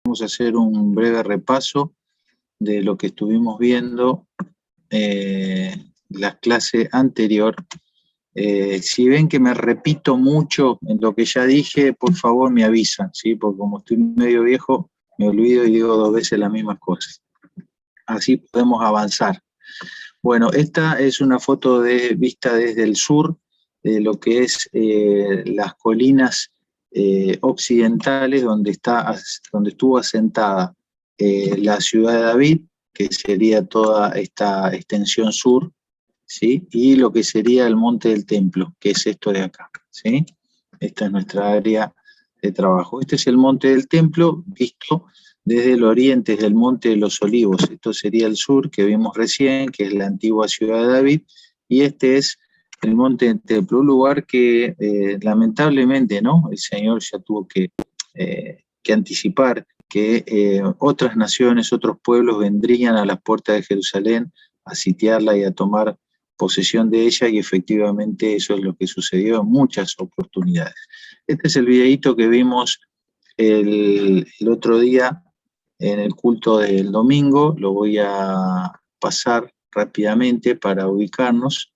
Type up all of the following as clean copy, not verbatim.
Vamos a hacer un breve repaso de lo que estuvimos viendo la clase anterior. Si ven que me repito mucho en lo que ya dije, por favor me avisan, ¿sí? Porque como estoy medio viejo, me olvido y digo 2 veces las mismas cosas. Así podemos avanzar. Bueno, esta es una foto vista desde el sur, de lo que es las colinas occidentales donde estuvo asentada la ciudad de David, que sería toda esta extensión sur, ¿sí? Y lo que sería el Monte del Templo, que es esto de acá, ¿sí? Esta es nuestra área de trabajo. Este es el Monte del Templo visto desde el oriente, desde el Monte de los Olivos. Esto sería el sur que vimos recién, que es la antigua ciudad de David, y este es el Monte del Templo, un lugar que lamentablemente, ¿no? El Señor ya tuvo que anticipar que otras naciones, otros pueblos vendrían a las puertas de Jerusalén a sitiarla y a tomar posesión de ella, y efectivamente eso es lo que sucedió en muchas oportunidades. Este es el videíto que vimos el otro día en el culto del domingo, lo voy a pasar rápidamente para ubicarnos.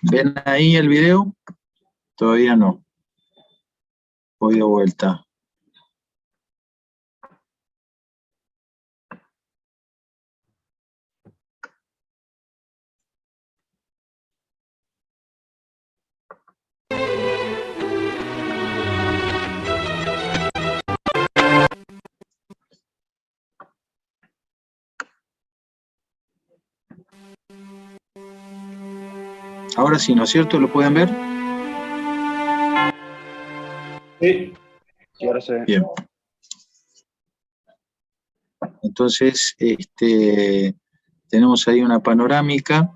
¿Ven ahí el video? Todavía no. Voy de vuelta. Ahora sí, ¿no es cierto? ¿Lo pueden ver? Sí, y ahora se ve. Bien. Entonces, tenemos ahí una panorámica.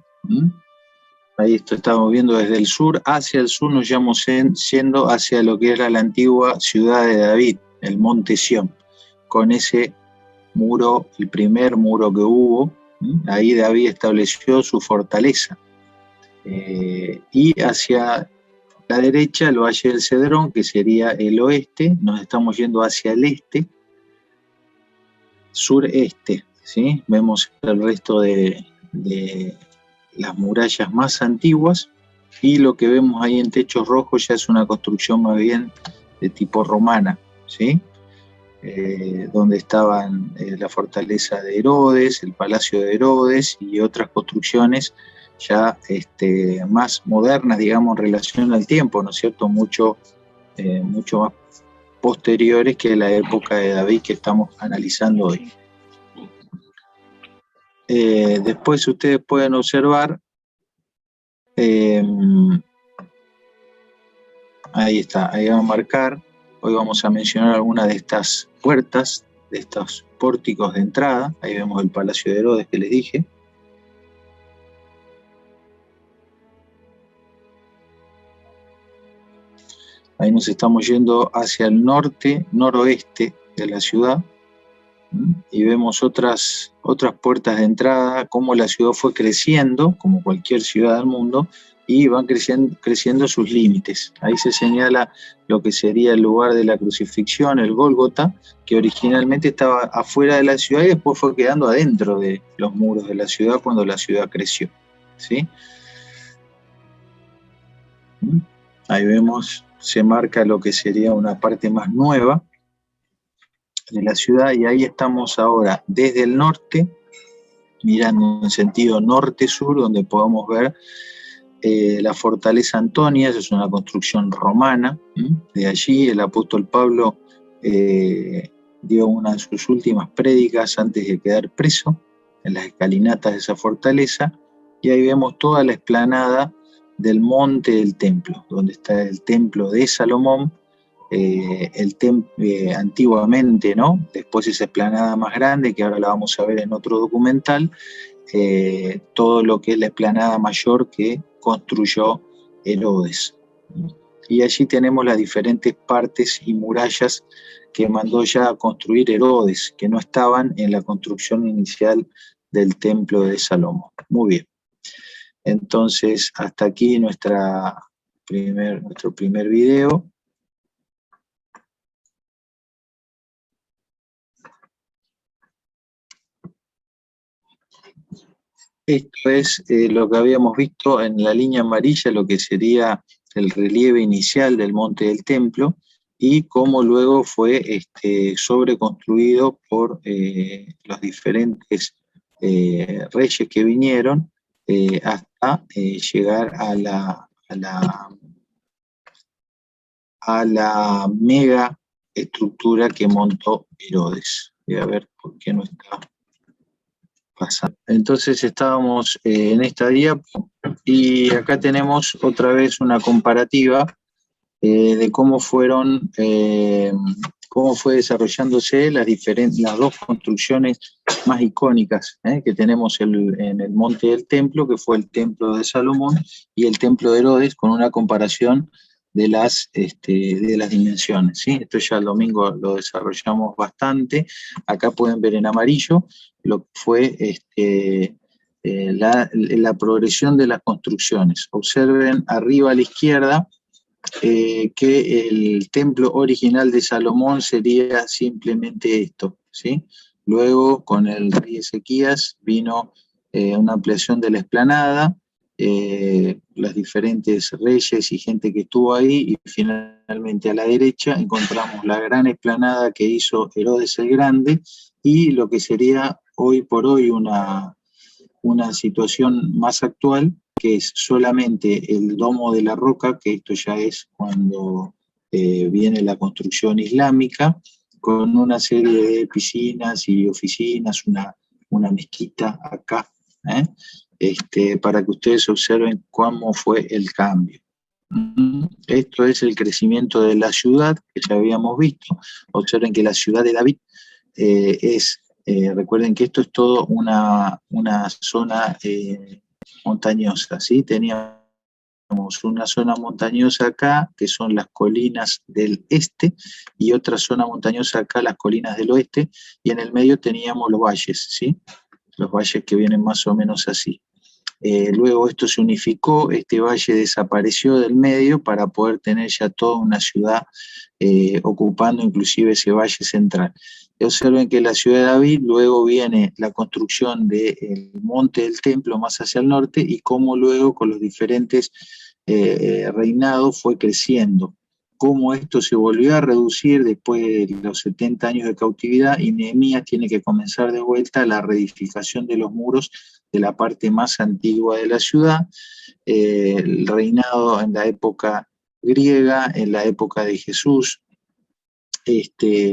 Ahí estamos viendo desde el sur. Hacia el sur nos llevamos yendo hacia lo que era la antigua ciudad de David, el Monte Sión, con ese muro, el primer muro que hubo. Ahí David estableció su fortaleza. Y hacia la derecha, el Valle del Cedrón, que sería el oeste. Nos estamos yendo hacia el este, sureste, ¿sí? Vemos el resto de las murallas más antiguas, y lo que vemos ahí en techos rojos ya es una construcción más bien de tipo romana, ¿sí? Donde estaban la fortaleza de Herodes, el palacio de Herodes y otras construcciones ya más modernas, digamos, en relación al tiempo, ¿no es cierto? Mucho más posteriores que la época de David que estamos analizando hoy. Después ustedes pueden observar, ahí está, ahí vamos a marcar, hoy vamos a mencionar algunas de estas puertas, de estos pórticos de entrada. Ahí vemos el palacio de Herodes que les dije. Ahí nos estamos yendo hacia el norte, noroeste de la ciudad, y vemos otras puertas de entrada, cómo la ciudad fue creciendo, como cualquier ciudad del mundo, y van creciendo sus límites. Ahí se señala lo que sería el lugar de la crucifixión, el Gólgota, que originalmente estaba afuera de la ciudad y después fue quedando adentro de los muros de la ciudad cuando la ciudad creció, ¿sí? Ahí vemos, se marca lo que sería una parte más nueva de la ciudad, y ahí estamos ahora desde el norte, mirando en sentido norte-sur, donde podemos ver la fortaleza Antonia. Es una construcción romana. De allí el apóstol Pablo dio una de sus últimas prédicas antes de quedar preso, en las escalinatas de esa fortaleza, y ahí vemos toda la explanada del monte del templo, donde está el templo de Salomón, antiguamente, ¿no? Después esa explanada más grande, que ahora la vamos a ver en otro documental, todo lo que es la explanada mayor que construyó Herodes. y allí tenemos las diferentes partes y murallas que mandó ya a construir Herodes, que no estaban en la construcción inicial del templo de Salomón. Muy bien. Entonces, hasta aquí nuestro primer video. Esto es lo que habíamos visto en la línea amarilla, lo que sería el relieve inicial del monte del templo, y cómo luego fue sobreconstruido por los diferentes reyes que vinieron hasta llegar a la mega estructura que montó Herodes. Voy a ver por qué no está pasando. Entonces estábamos en esta diapo y acá tenemos otra vez una comparativa de cómo fue desarrollándose las dos construcciones más icónicas que tenemos en el monte del templo, que fue el templo de Salomón y el templo de Herodes, con una comparación de las dimensiones, ¿sí? Esto ya el domingo lo desarrollamos bastante. Acá pueden ver en amarillo lo que fue la progresión de las construcciones. Observen arriba a la izquierda que el templo original de Salomón sería simplemente esto, ¿sí? Luego, con el rey Ezequías, vino una ampliación de la explanada, los diferentes reyes y gente que estuvo ahí, y finalmente a la derecha encontramos la gran explanada que hizo Herodes el Grande, y lo que sería hoy por hoy una situación más actual, que es solamente el Domo de la Roca, que esto ya es cuando viene la construcción islámica, con una serie de piscinas y oficinas, una mezquita acá, para que ustedes observen cómo fue el cambio. Esto es el crecimiento de la ciudad, que ya habíamos visto. Observen que la ciudad de David recuerden que esto es todo una zona montañosa, ¿sí? Teníamos una zona montañosa acá, que son las colinas del este, y otra zona montañosa acá, las colinas del oeste, y en el medio teníamos los valles, ¿sí? Los valles que vienen más o menos así. Luego esto se unificó, este valle desapareció del medio para poder tener ya toda una ciudad ocupando inclusive ese valle central. Observen que la ciudad de David, luego viene la construcción del monte del templo más hacia el norte, y cómo luego con los diferentes reinados fue creciendo. Cómo esto se volvió a reducir después de los 70 años de cautividad, y Nehemías tiene que comenzar de vuelta la reedificación de los muros de la parte más antigua de la ciudad, el reinado en la época griega, en la época de Jesús.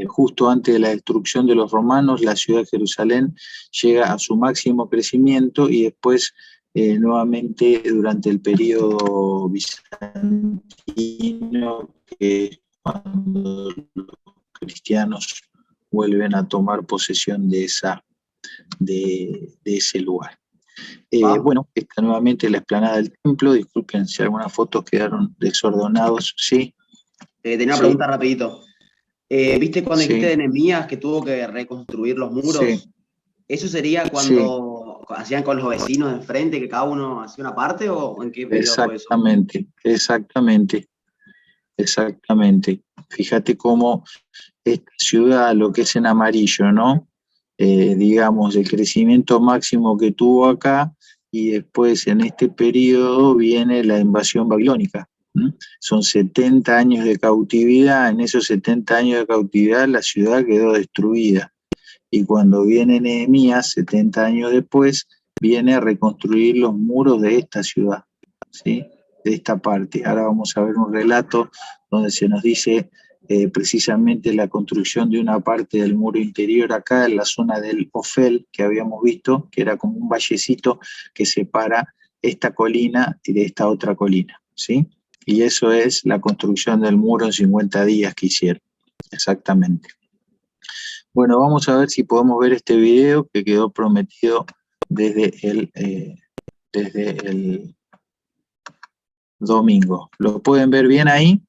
Justo antes de la destrucción de los romanos, la ciudad de Jerusalén llega a su máximo crecimiento, y después nuevamente durante el periodo bizantino, que es cuando los cristianos vuelven a tomar posesión de ese lugar. Bueno, esta nuevamente la explanada del templo. Disculpen si algunas fotos quedaron desordenados. Sí. Tenía una pregunta rapidito. ¿Viste cuando dijiste de Nehemías que tuvo que reconstruir los muros? Sí. ¿Eso sería cuando hacían con los vecinos de enfrente, que cada uno hacía una parte, o en qué periodo fue eso? Exactamente. Fíjate cómo esta ciudad, lo que es en amarillo, ¿no? Digamos, el crecimiento máximo que tuvo acá, y después en este periodo viene la invasión babilónica. Son 70 años de cautividad. En esos 70 años de cautividad la ciudad quedó destruida, y cuando viene Nehemías, 70 años después, viene a reconstruir los muros de esta ciudad, ¿sí? De esta parte. Ahora vamos a ver un relato donde se nos dice precisamente la construcción de una parte del muro interior acá, en la zona del Ofel, que habíamos visto, que era como un vallecito que separa esta colina de esta otra colina, ¿sí? Y eso es la construcción del muro en 50 días que hicieron, exactamente. Bueno, vamos a ver si podemos ver este video que quedó prometido desde el domingo. ¿Lo pueden ver bien ahí?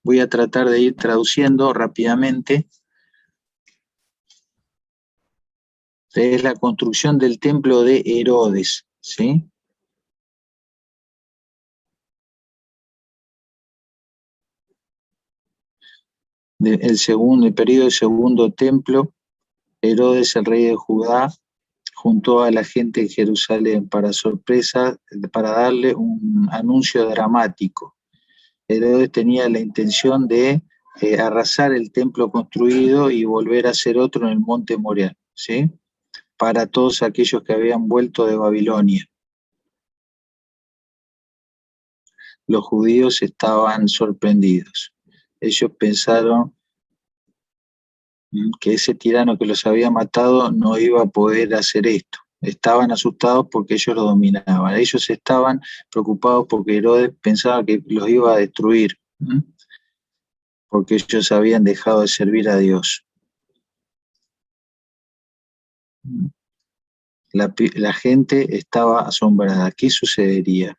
Voy a tratar de ir traduciendo rápidamente. Es la construcción del templo de Herodes, ¿sí? El periodo del segundo templo, Herodes, el rey de Judá, juntó a la gente en Jerusalén para darle un anuncio dramático. Herodes tenía la intención de arrasar el templo construido y volver a hacer otro en el monte Moriah, ¿sí? Para todos aquellos que habían vuelto de Babilonia. Los judíos estaban sorprendidos. Ellos pensaron que ese tirano que los había matado no iba a poder hacer esto. Estaban asustados porque ellos lo dominaban. Ellos estaban preocupados porque Herodes pensaba que los iba a destruir, porque ellos habían dejado de servir a Dios. La gente estaba asombrada. ¿Qué sucedería?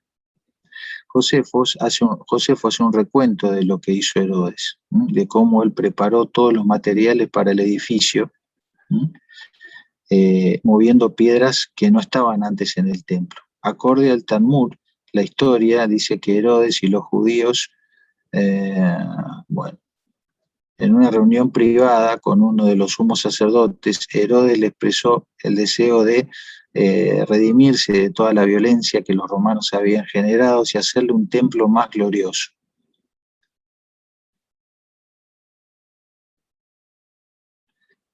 Josefo hace un recuento de lo que hizo Herodes, de cómo él preparó todos los materiales para el edificio, moviendo piedras que no estaban antes en el templo. Acorde al Talmud, la historia dice que Herodes y los judíos, en una reunión privada con uno de los sumos sacerdotes, Herodes le expresó el deseo de redimirse de toda la violencia que los romanos habían generado y hacerle un templo más glorioso.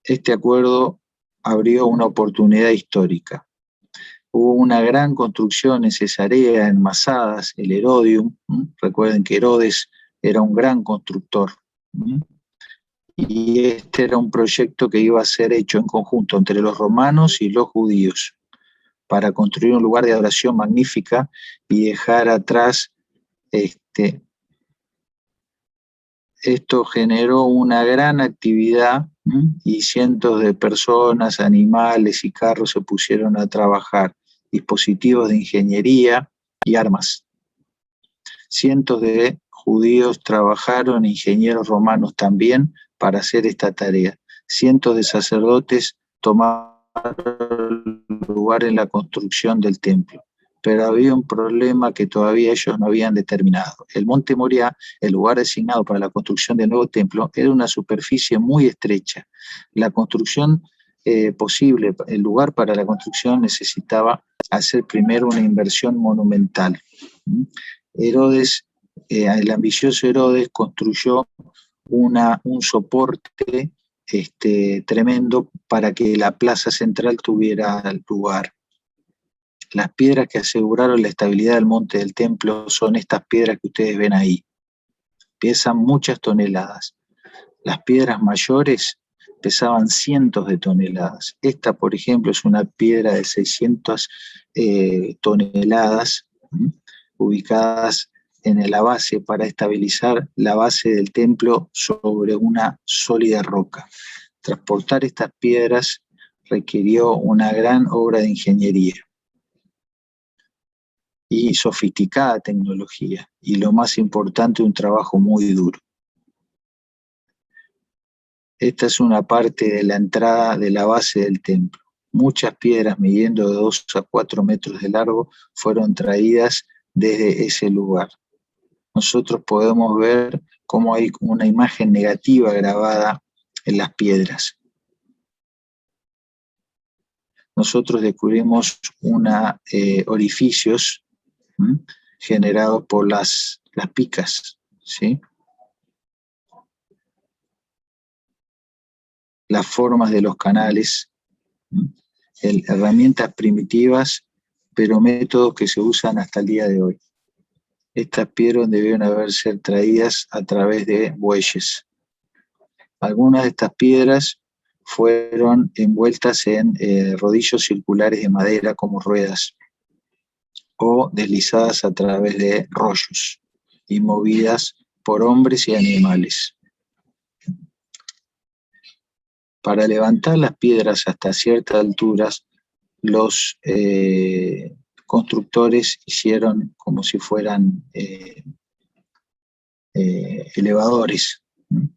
Este acuerdo abrió una oportunidad histórica. Hubo una gran construcción en Cesarea, en Masadas, el Herodium. Recuerden que Herodes era un gran constructor. Y este era un proyecto que iba a ser hecho en conjunto entre los romanos y los judíos para construir un lugar de adoración magnífica y dejar atrás esto generó una gran actividad y cientos de personas, animales y carros se pusieron a trabajar, dispositivos de ingeniería y armas. Cientos de judíos trabajaron, ingenieros romanos también, para hacer esta tarea. Cientos de sacerdotes tomaron lugar en la construcción del templo. Pero había un problema que todavía ellos no habían determinado. El monte Moriah, el lugar designado para la construcción del nuevo templo, era una superficie muy estrecha. La construcción posible, el lugar para la construcción necesitaba hacer primero una inversión monumental. Herodes, el ambicioso Herodes construyó un soporte tremendo para que la plaza central tuviera lugar. Las piedras que aseguraron la estabilidad del monte del templo son estas piedras que ustedes ven ahí. Pesan muchas toneladas. Las piedras mayores pesaban cientos de toneladas. Esta, por ejemplo, es una piedra de 600 toneladas ubicadas en la base para estabilizar la base del templo sobre una sólida roca. Transportar estas piedras requirió una gran obra de ingeniería y sofisticada tecnología, y lo más importante, un trabajo muy duro. Esta es una parte de la entrada de la base del templo. Muchas piedras midiendo de 2 a 4 metros de largo fueron traídas desde ese lugar. Nosotros podemos ver cómo hay una imagen negativa grabada en las piedras. Nosotros descubrimos orificios generados por las picas, ¿sí? Las formas de los canales, herramientas primitivas, pero métodos que se usan hasta el día de hoy. Estas piedras debieron haber sido traídas a través de bueyes. Algunas de estas piedras fueron envueltas en rodillos circulares de madera como ruedas, o deslizadas a través de rollos y movidas por hombres y animales. Para levantar las piedras hasta ciertas alturas, los constructores hicieron como si fueran elevadores.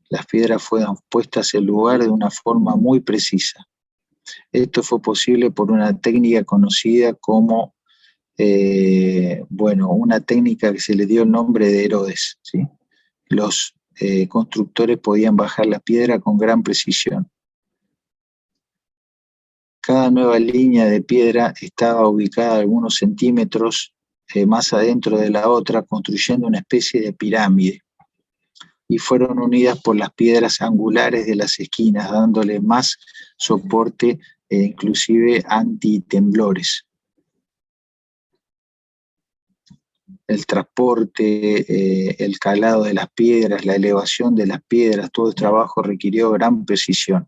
Las piedras fueron puestas en lugar de una forma muy precisa. Esto fue posible por una técnica conocida como, una técnica que se le dio el nombre de Herodes, ¿sí? Los constructores podían bajar la piedra con gran precisión. Cada nueva línea de piedra estaba ubicada algunos centímetros más adentro de la otra, construyendo una especie de pirámide, y fueron unidas por las piedras angulares de las esquinas, dándole más soporte inclusive antitemblores. El transporte, el calado de las piedras, la elevación de las piedras, todo el trabajo requirió gran precisión.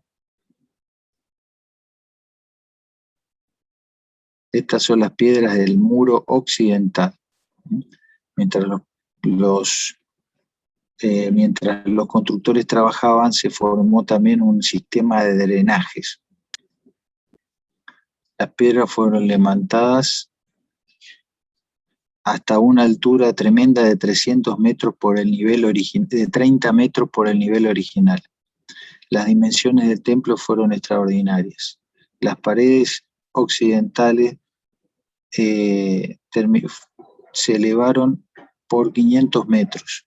Estas son las piedras del muro occidental. Mientras los constructores trabajaban, se formó también un sistema de drenajes. Las piedras fueron levantadas hasta una altura tremenda de 300 metros por el nivel de 30 metros por el nivel original. Las dimensiones del templo fueron extraordinarias. Las paredes occidentales se elevaron por 500 metros.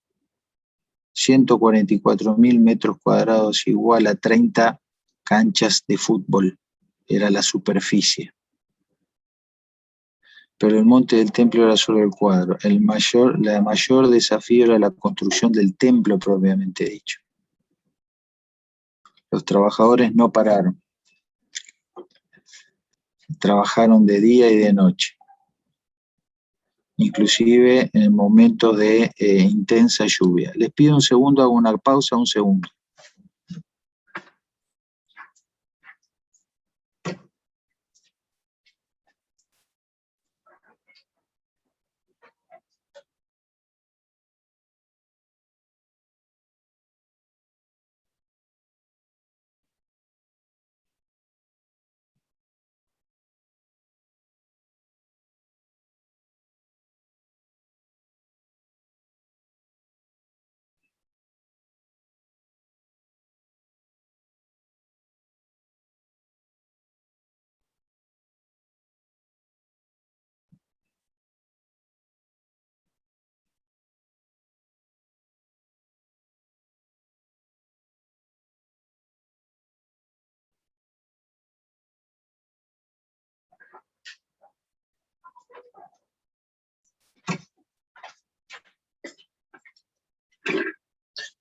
144.000 metros cuadrados, igual a 30 canchas de fútbol. Era la superficie. Pero el monte del templo era solo el cuadro. El mayor desafío era la construcción del templo propiamente dicho. Los trabajadores no pararon. Trabajaron de día y de noche. Inclusive en momentos de intensa lluvia. Les pido un segundo, hago una pausa, un segundo.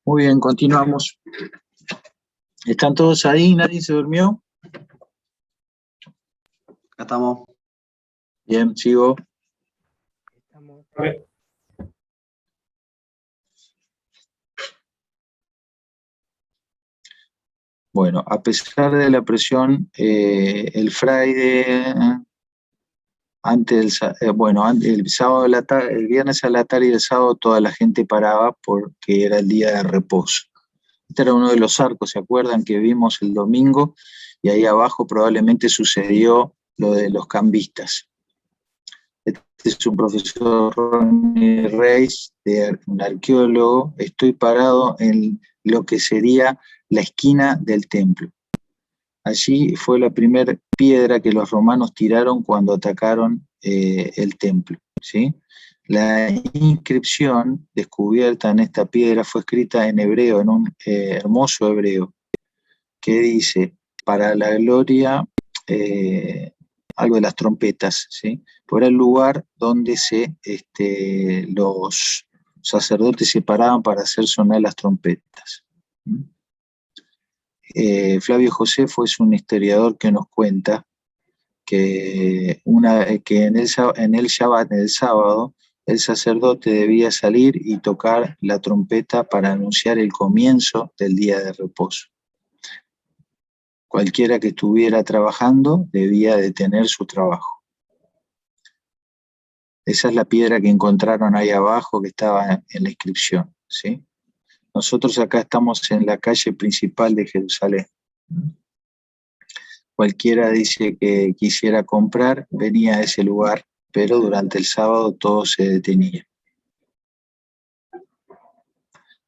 Muy bien, continuamos. ¿Están todos ahí? ¿Nadie se durmió? Acá estamos. Bien, sigo. Estamos. Bueno, a pesar de la presión, el Friday, el sábado de la tarde, el viernes a la tarde y el sábado toda la gente paraba porque era el día de reposo. Este era uno de los arcos, ¿se acuerdan? Que vimos el domingo, y ahí abajo probablemente sucedió lo de los cambistas. Este es un profesor Ronnie Reis, un arqueólogo. Estoy parado en lo que sería la esquina del templo. Allí fue la primera piedra que los romanos tiraron cuando atacaron el templo, ¿sí? La inscripción descubierta en esta piedra fue escrita en hebreo, en un hermoso hebreo, que dice, para la gloria, algo de las trompetas, ¿sí? Por el lugar donde los sacerdotes se paraban para hacer sonar las trompetas. Flavio Josefo es un historiador que nos cuenta que en el Shabbat, en el sábado, el sacerdote debía salir y tocar la trompeta para anunciar el comienzo del día de reposo. Cualquiera que estuviera trabajando debía detener su trabajo. Esa es la piedra que encontraron ahí abajo, que estaba en la inscripción, ¿sí? Nosotros acá estamos en la calle principal de Jerusalén. Cualquiera dice que quisiera comprar, venía a ese lugar pero durante el sábado todo se detenía.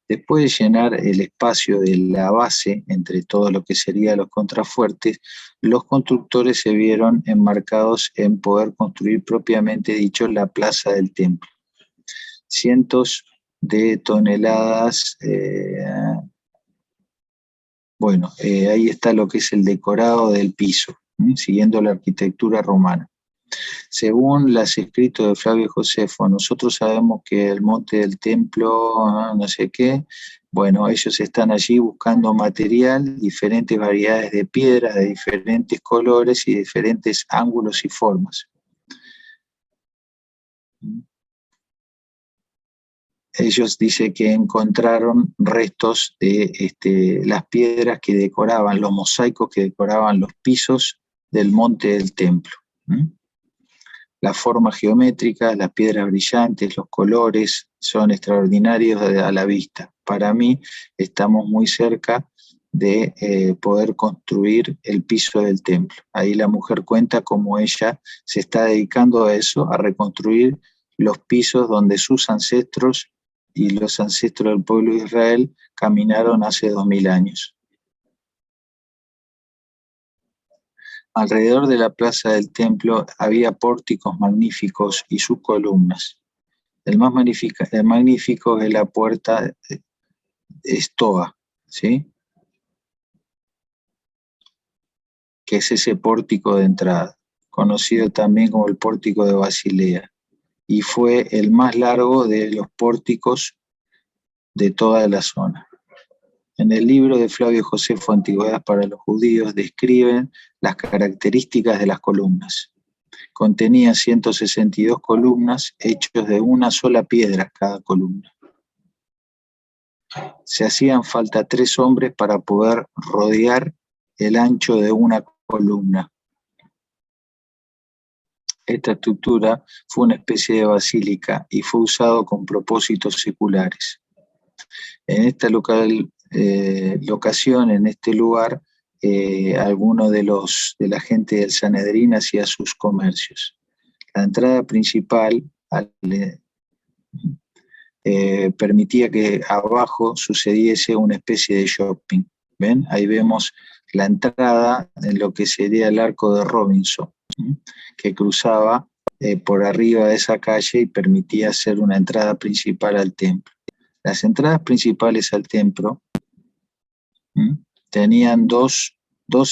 Después de llenar el espacio de la base entre todo lo que serían los contrafuertes, los constructores se vieron enmarcados en poder construir propiamente dicho la plaza del templo. Cientos de toneladas, ahí está lo que es el decorado del piso, siguiendo la arquitectura romana. Según los escritos de Flavio Josefo, nosotros sabemos que el monte del templo, no sé qué, bueno, ellos están allí buscando material, diferentes variedades de piedras, de diferentes colores y diferentes ángulos y formas. Ellos dicen que encontraron restos de las piedras que decoraban, los mosaicos que decoraban los pisos del monte del templo. Las formas geométricas, las piedras brillantes, los colores son extraordinarios a la vista. Para mí estamos muy cerca de poder construir el piso del templo. Ahí la mujer cuenta cómo ella se está dedicando a eso, a reconstruir los pisos donde sus ancestros y los ancestros del pueblo de Israel caminaron hace 2000 años. Alrededor de la plaza del templo había pórticos magníficos y sus columnas. El más magnífico es la puerta Estoa, ¿sí? Que es ese pórtico de entrada, conocido también como el pórtico de Basilea, y fue el más largo de los pórticos de toda la zona. En el libro de Flavio Josefo, Antigüedades para los Judíos, describen las características de las columnas. Contenía 162 columnas, hechos de una sola piedra cada columna. Se hacían falta 3 hombres para poder rodear el ancho de una columna. Esta estructura fue una especie de basílica y fue usado con propósitos seculares. En esta locación, en este lugar, alguno de la gente del Sanedrín hacía sus comercios. La entrada principal permitía que abajo sucediese una especie de shopping. ¿Ven? Ahí vemos la entrada en lo que sería el arco de Robinson, que cruzaba por arriba de esa calle y permitía hacer una entrada principal al templo. Las entradas principales al templo tenían dos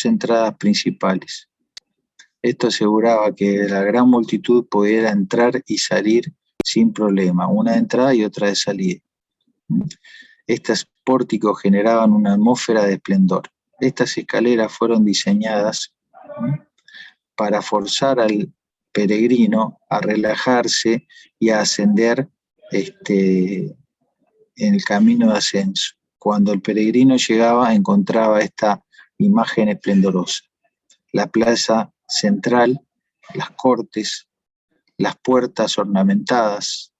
entradas principales. Esto aseguraba que la gran multitud pudiera entrar y salir sin problema, una de entrada y otra de salida. Estos pórticos generaban una atmósfera de esplendor. Estas escaleras fueron diseñadas para forzar al peregrino a relajarse y a ascender en el camino de ascenso. Cuando el peregrino llegaba, encontraba esta imagen esplendorosa. La plaza central, las cortes, las puertas ornamentadas,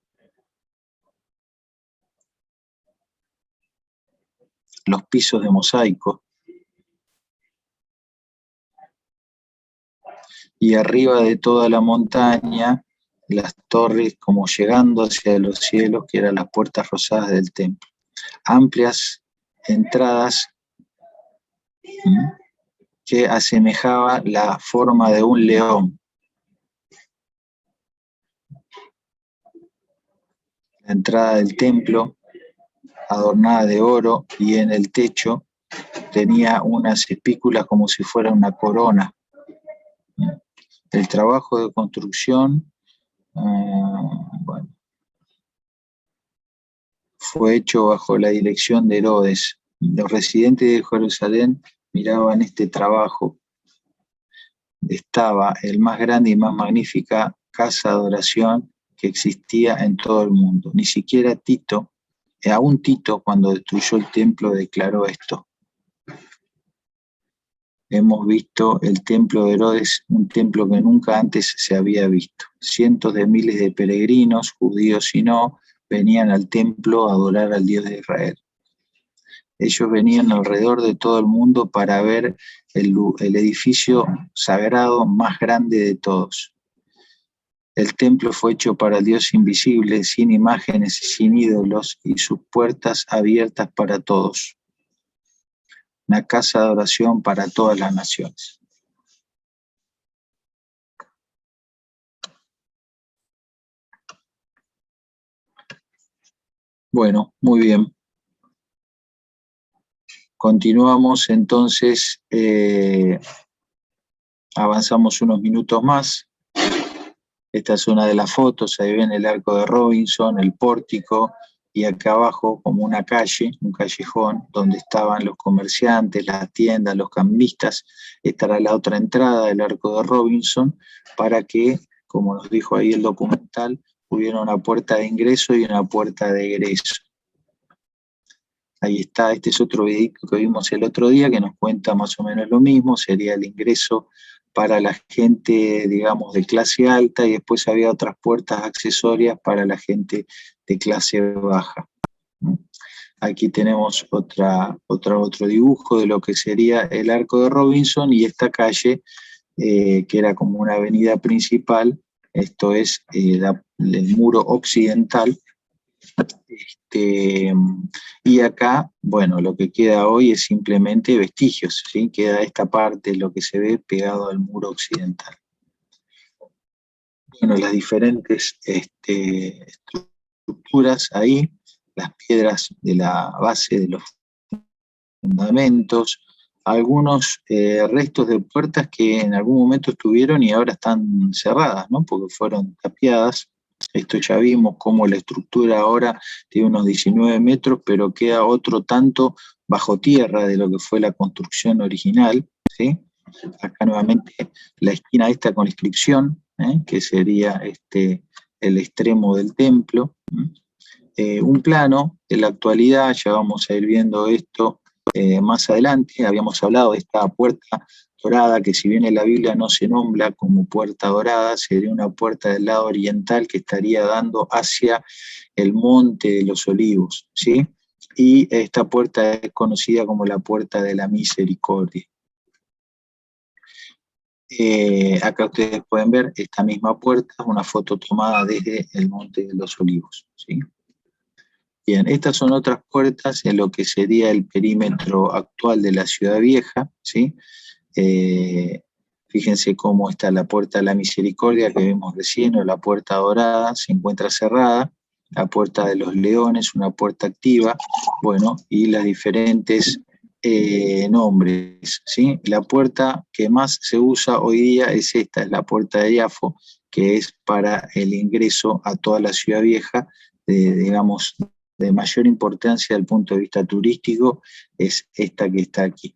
los pisos de mosaico, y arriba de toda la montaña, las torres como llegando hacia los cielos, que eran las puertas rosadas del templo. Amplias entradas que asemejaba la forma de un león. La entrada del templo, adornada de oro, y en el techo tenía unas espículas como si fuera una corona. El trabajo de construcción fue hecho bajo la dirección de Herodes. Los residentes de Jerusalén miraban este trabajo. Estaba el más grande y más magnífica casa de adoración que existía en todo el mundo. Ni siquiera Tito, aún Tito, cuando destruyó el templo, declaró esto. Hemos visto el templo de Herodes, un templo que nunca antes se había visto. Cientos de miles de peregrinos, judíos y no, venían al templo a adorar al Dios de Israel. Ellos venían alrededor de todo el mundo para ver el edificio sagrado más grande de todos. El templo fue hecho para el Dios invisible, sin imágenes y sin ídolos, y sus puertas abiertas para todos. Una casa de oración para todas las naciones. Bueno, muy bien. Continuamos entonces, avanzamos unos minutos más. Esta es una de las fotos, ahí ven el arco de Robinson, el pórtico, y acá abajo como una calle, un callejón, donde estaban los comerciantes, las tiendas, los cambistas. Esta era la otra entrada del arco de Robinson, para que, como nos dijo ahí el documental, hubiera una puerta de ingreso y una puerta de egreso. Ahí está, este es otro video que vimos el otro día que nos cuenta más o menos lo mismo, sería el ingreso para la gente, digamos, de clase alta, y después había otras puertas accesorias para la gente de clase baja. Aquí tenemos otro dibujo de lo que sería el arco de Robinson y esta calle, que era como una avenida principal. Esto es el muro occidental. Y acá, bueno, lo que queda hoy es simplemente vestigios, ¿sí? Queda esta parte, lo que se ve pegado al muro occidental. Bueno, las diferentes estructuras ahí, las piedras de la base de los fundamentos, algunos restos de puertas que en algún momento estuvieron y ahora están cerradas, ¿no? Porque fueron tapiadas. Esto ya vimos cómo la estructura ahora tiene unos 19 metros, pero queda otro tanto bajo tierra de lo que fue la construcción original, ¿sí? Acá nuevamente la esquina esta con inscripción, que sería el extremo del templo. Un plano de la actualidad, ya vamos a ir viendo esto más adelante. Habíamos hablado de esta puerta dorada, que si bien en la Biblia no se nombra como puerta dorada, sería una puerta del lado oriental que estaría dando hacia el monte de los olivos, ¿sí? Y esta puerta es conocida como la puerta de la misericordia. Acá ustedes pueden ver esta misma puerta, una foto tomada desde el monte de los olivos, ¿sí? Bien, estas son otras puertas en lo que sería el perímetro actual de la Ciudad Vieja, ¿sí? Fíjense cómo está la puerta de la misericordia que vimos recién, o la puerta dorada, se encuentra cerrada, la puerta de los leones, una puerta activa, bueno, y las diferentes nombres, ¿sí? La puerta que más se usa hoy día es esta, es la puerta de Iafo, que es para el ingreso a toda la Ciudad Vieja, digamos, de mayor importancia desde el punto de vista turístico, es esta que está aquí.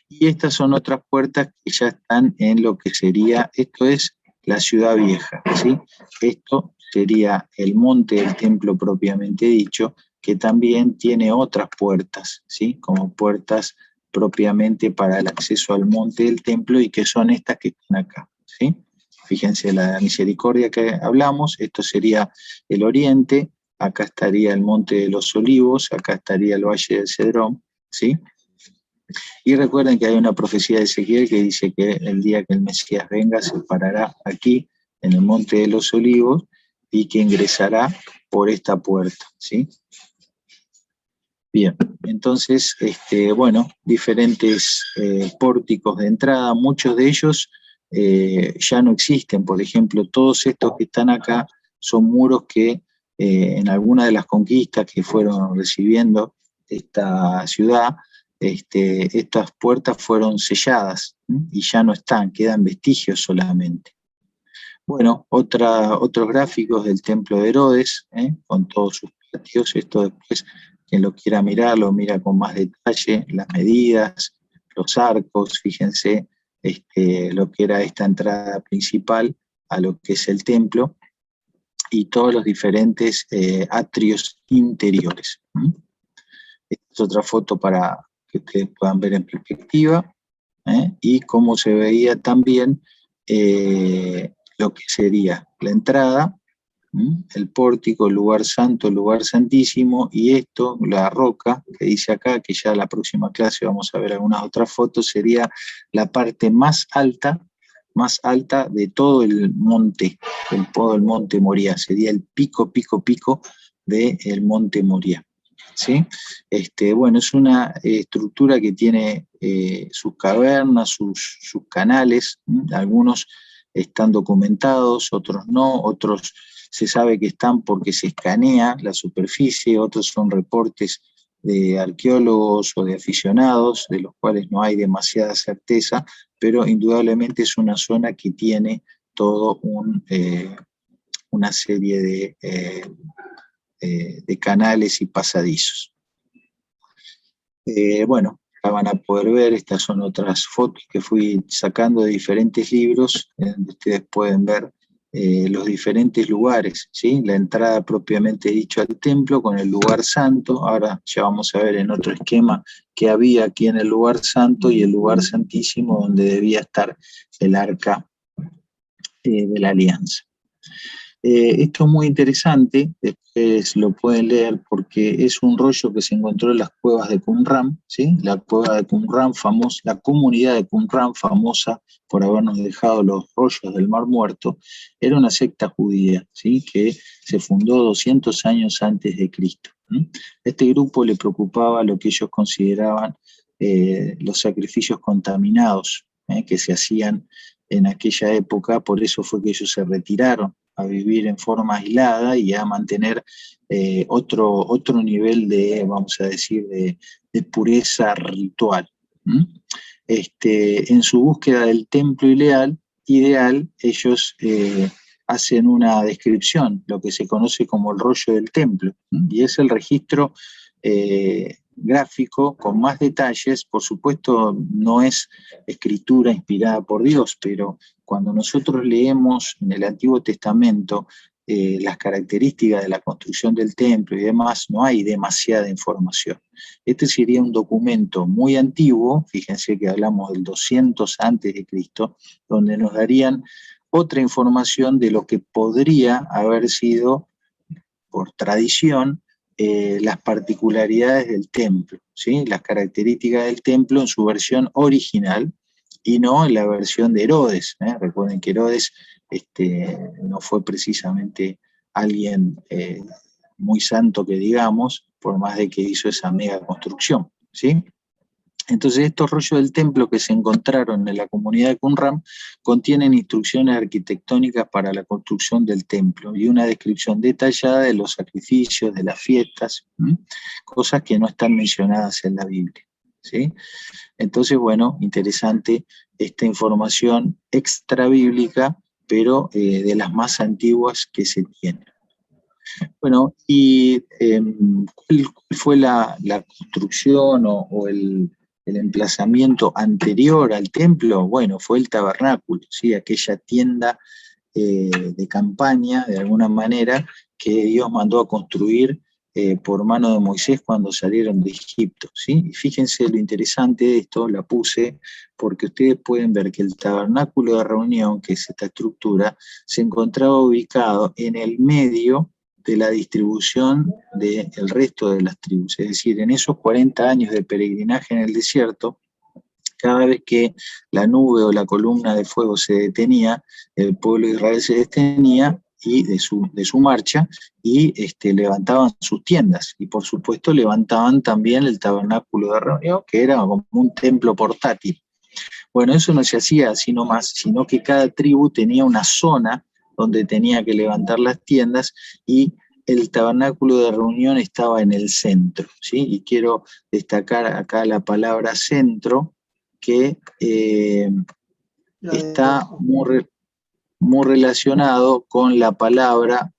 Y estas son otras puertas que ya están en lo que sería, esto es la Ciudad Vieja, ¿sí? Esto sería el monte del templo propiamente dicho, que también tiene otras puertas, ¿sí? Como puertas propiamente para el acceso al monte del templo, y que son estas que están acá, ¿sí? Fíjense la misericordia que hablamos, esto sería el oriente, acá estaría el monte de los olivos, acá estaría el valle del Cedrón, ¿sí? Y recuerden que hay una profecía de Ezequiel que dice que el día que el Mesías venga se parará aquí, en el monte de los olivos, y que ingresará por esta puerta, ¿sí? Bien, entonces, bueno, diferentes pórticos de entrada, muchos de ellos ya no existen. Por ejemplo, todos estos que están acá son muros que en alguna de las conquistas que fueron recibiendo esta ciudad, estas puertas fueron selladas, ¿sí? Y ya no están, quedan vestigios solamente. Bueno, otros gráficos del templo de Herodes, con todos sus patios. Esto después, quien lo quiera mirar, lo mira con más detalle, las medidas, los arcos, fíjense lo que era esta entrada principal a lo que es el templo, y todos los diferentes atrios interiores. Esta es otra foto para que ustedes puedan ver en perspectiva, y cómo se veía también lo que sería la entrada, el pórtico, el lugar santo, el lugar santísimo, y esto, la roca, que dice acá, que ya en la próxima clase vamos a ver algunas otras fotos, sería la parte más alta más alta de todo el monte, todo el monte Moriah, sería el pico del monte Moriah. ¿Sí? Bueno, es una estructura que tiene sus cavernas, sus canales, algunos están documentados, otros no, otros se sabe que están porque se escanea la superficie, otros son reportes de arqueólogos o de aficionados, de los cuales no hay demasiada certeza, pero indudablemente es una zona que tiene todo una serie de canales y pasadizos. Bueno, la van a poder ver, estas son otras fotos que fui sacando de diferentes libros, donde ustedes pueden ver los diferentes lugares, ¿sí? La entrada propiamente dicho al templo con el lugar santo. Ahora ya vamos a ver en otro esquema que había aquí en el lugar santo y el lugar santísimo donde debía estar el arca de la alianza. Esto es muy interesante, después lo pueden leer porque es un rollo que se encontró en las cuevas de Qumran, ¿sí? La cueva de Qumran famosa, la comunidad de Qumran famosa por habernos dejado los rollos del Mar Muerto, era una secta judía, ¿sí? Que se fundó 200 años antes de Cristo. Este grupo le preocupaba lo que ellos consideraban los sacrificios contaminados que se hacían en aquella época, por eso fue que ellos se retiraron a vivir en forma aislada y a mantener otro nivel de, vamos a decir, de pureza ritual. En su búsqueda del templo ideal, ellos hacen una descripción, lo que se conoce como el rollo del templo, y es el registro gráfico con más detalles. Por supuesto no es escritura inspirada por Dios, pero cuando nosotros leemos en el Antiguo Testamento las características de la construcción del templo y demás, no hay demasiada información. Este sería un documento muy antiguo, fíjense que hablamos del 200 antes de Cristo, donde nos darían otra información de lo que podría haber sido, por tradición, las particularidades del templo, ¿sí? Las características del templo en su versión original y no en la versión de Herodes. Recuerden que Herodes no fue precisamente alguien muy santo que digamos, por más de que hizo esa mega construcción, ¿sí? Entonces estos rollos del templo que se encontraron en la comunidad de Qumran contienen instrucciones arquitectónicas para la construcción del templo y una descripción detallada de los sacrificios, de las fiestas, cosas que no están mencionadas en la Biblia, ¿sí? Entonces, bueno, interesante esta información extra bíblica, pero de las más antiguas que se tienen. Bueno, y ¿cuál fue la construcción o el emplazamiento anterior al templo? Bueno, fue el tabernáculo, ¿sí? Aquella tienda de campaña, de alguna manera, que Dios mandó a construir por mano de Moisés cuando salieron de Egipto, ¿sí? Y fíjense lo interesante de esto, la puse porque ustedes pueden ver que el tabernáculo de reunión, que es esta estructura, se encontraba ubicado en el medio de la distribución del resto de las tribus. Es decir, en esos 40 años de peregrinaje en el desierto, cada vez que la nube o la columna de fuego se detenía, el pueblo de Israel se detenía y de su marcha y levantaban sus tiendas. Y por supuesto levantaban también el tabernáculo de reunión, que era como un templo portátil. Bueno, eso no se hacía así nomás, sino que cada tribu tenía una zona donde tenía que levantar las tiendas y el tabernáculo de reunión estaba en el centro, ¿sí? Y quiero destacar acá la palabra centro, que está muy relacionado con la palabra,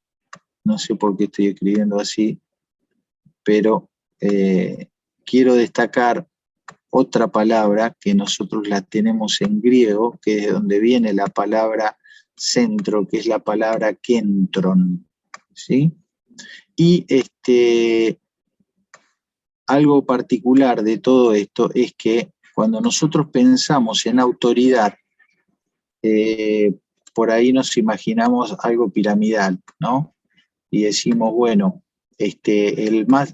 no sé por qué estoy escribiendo así, pero quiero destacar otra palabra que nosotros la tenemos en griego, que es de donde viene la palabra centro, que es la palabra kentron, ¿sí? Y algo particular de todo esto es que cuando nosotros pensamos en autoridad, por ahí nos imaginamos algo piramidal, ¿no? Y decimos, bueno,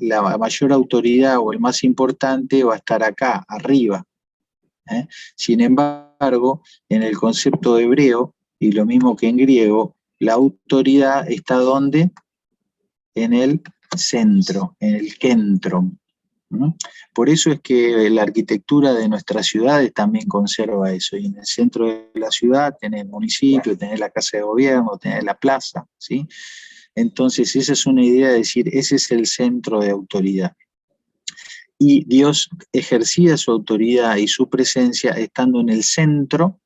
la mayor autoridad o el más importante va a estar acá, arriba. Sin embargo, embargo, en el concepto hebreo, y lo mismo que en griego, la autoridad está ¿dónde? En el centro, en el kentron. Por eso es que la arquitectura de nuestras ciudades también conserva eso, y en el centro de la ciudad tenés el municipio, tenés la casa de gobierno, tenés la plaza, ¿sí? Entonces esa es una idea de decir, ese es el centro de autoridad. Y Dios ejercía su autoridad y su presencia estando en el centro